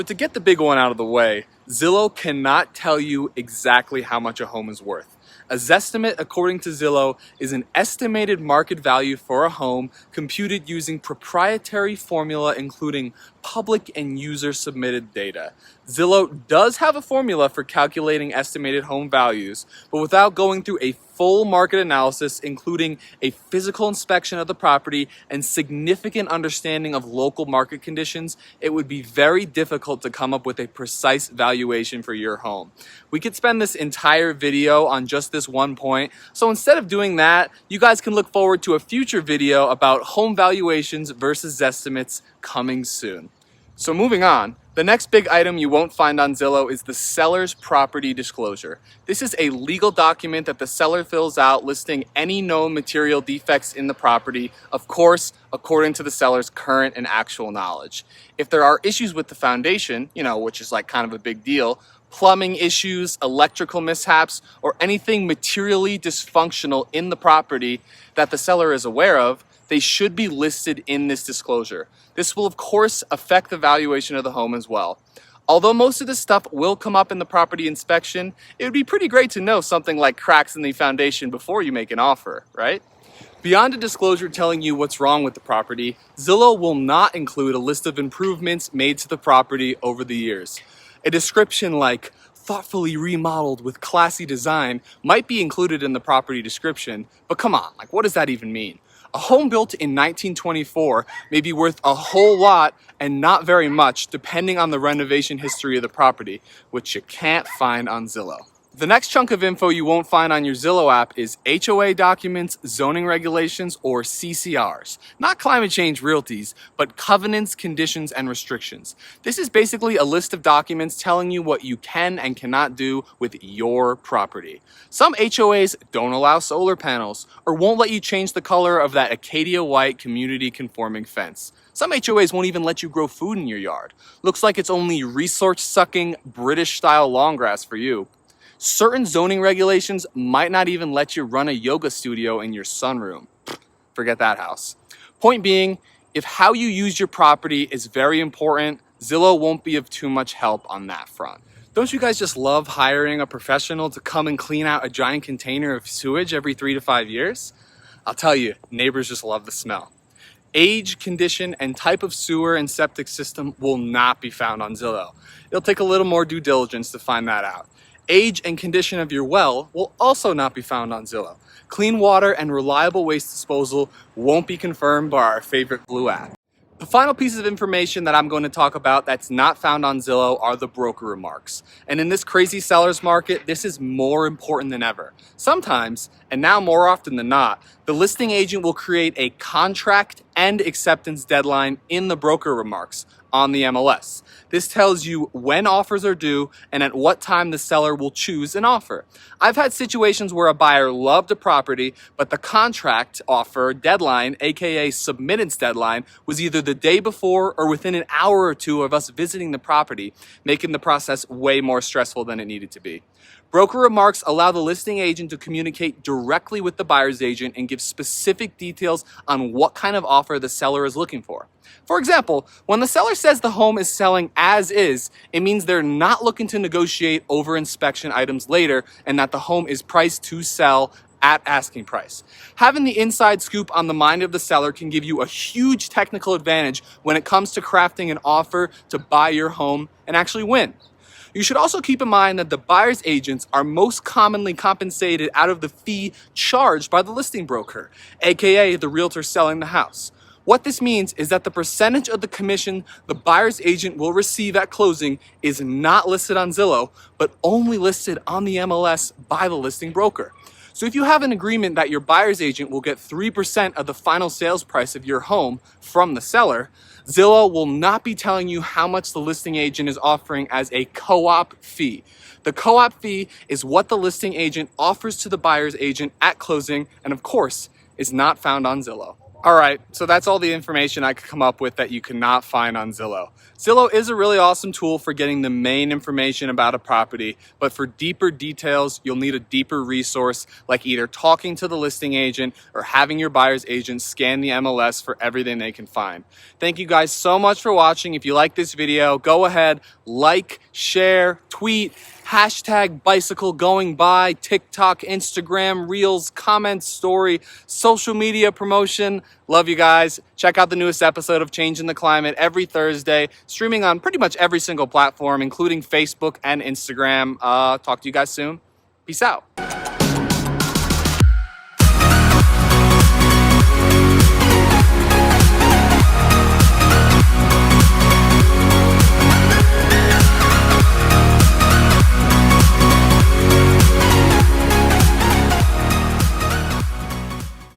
So to get the big one out of the way, Zillow cannot tell you exactly how much a home is worth. A Zestimate, according to Zillow, is an estimated market value for a home computed using proprietary formula including public and user submitted data. Zillow does have a formula for calculating estimated home values, but without going through a full market analysis, including a physical inspection of the property and significant understanding of local market conditions, it would be very difficult to come up with a precise valuation for your home. We could spend this entire video on just this one point, so instead of doing that, you guys can look forward to a future video about home valuations versus estimates coming soon. So moving on, the next big item you won't find on Zillow is the seller's property disclosure. This is a legal document that the seller fills out listing any known material defects in the property, of course, according to the seller's current and actual knowledge. If there are issues with the foundation, which is like kind of a big deal, plumbing issues, electrical mishaps, or anything materially dysfunctional in the property that the seller is aware of, they should be listed in this disclosure. This will of course affect the valuation of the home as well. Although most of this stuff will come up in the property inspection, it would be pretty great to know something like cracks in the foundation before you make an offer, right? Beyond a disclosure telling you what's wrong with the property, Zillow will not include a list of improvements made to the property over the years. A description like thoughtfully remodeled with classy design might be included in the property description, but come on, what does that even mean? A home built in 1924 may be worth a whole lot and not very much depending on the renovation history of the property, which you can't find on Zillow. The next chunk of info you won't find on your Zillow app is HOA documents, zoning regulations, or CCRs. Not climate change realties, but covenants, conditions, and restrictions. This is basically a list of documents telling you what you can and cannot do with your property. Some HOAs don't allow solar panels or won't let you change the color of that Acadia white community conforming fence. Some HOAs won't even let you grow food in your yard. Looks like it's only resource-sucking British-style long grass for you. Certain zoning regulations might not even let you run a yoga studio in your sunroom. Forget that house. Point being, if how you use your property is very important, Zillow won't be of too much help on that front. Don't you guys just love hiring a professional to come and clean out a giant container of sewage every 3 to 5 years? I'll tell you, neighbors just love the smell. Age, condition, and type of sewer and septic system will not be found on Zillow. It'll take a little more due diligence to find that out. Age and condition of your well will also not be found on Zillow. Clean water and reliable waste disposal won't be confirmed by our favorite blue app. The final piece of information that I'm going to talk about that's not found on Zillow are the broker remarks. And in this crazy seller's market, this is more important than ever. Sometimes, and now more often than not, the listing agent will create a contract and acceptance deadline in the broker remarks on the MLS. This tells you when offers are due and at what time the seller will choose an offer. I've had situations where a buyer loved a property, but the contract offer deadline, aka submittance deadline, was either the day before or within an hour or two of us visiting the property, making the process way more stressful than it needed to be. Broker remarks allow the listing agent to communicate directly with the buyer's agent and give specific details on what kind of offer the seller is looking for. For example, when the seller says the home is selling as is, it means they're not looking to negotiate over inspection items later and that the home is priced to sell at asking price. Having the inside scoop on the mind of the seller can give you a huge technical advantage when it comes to crafting an offer to buy your home and actually win. You should also keep in mind that the buyer's agents are most commonly compensated out of the fee charged by the listing broker, aka the realtor selling the house. What this means is that the percentage of the commission the buyer's agent will receive at closing is not listed on Zillow, but only listed on the MLS by the listing broker. So if you have an agreement that your buyer's agent will get 3% of the final sales price of your home from the seller, Zillow will not be telling you how much the listing agent is offering as a co-op fee. The co-op fee is what the listing agent offers to the buyer's agent at closing and of course is not found on Zillow. All right, so that's all the information I could come up with that you cannot find on Zillow. Zillow is a really awesome tool for getting the main information about a property, but for deeper details, you'll need a deeper resource like either talking to the listing agent or having your buyer's agent scan the MLS for everything they can find. Thank you guys so much for watching. If you like this video, go ahead, like, share, tweet, hashtag bicycle going by, TikTok, Instagram, Reels, comments, story, social media promotion. Love you guys. Check out the newest episode of Changing the Climate every Thursday, streaming on pretty much every single platform, including Facebook and Instagram. Talk to you guys soon. Peace out.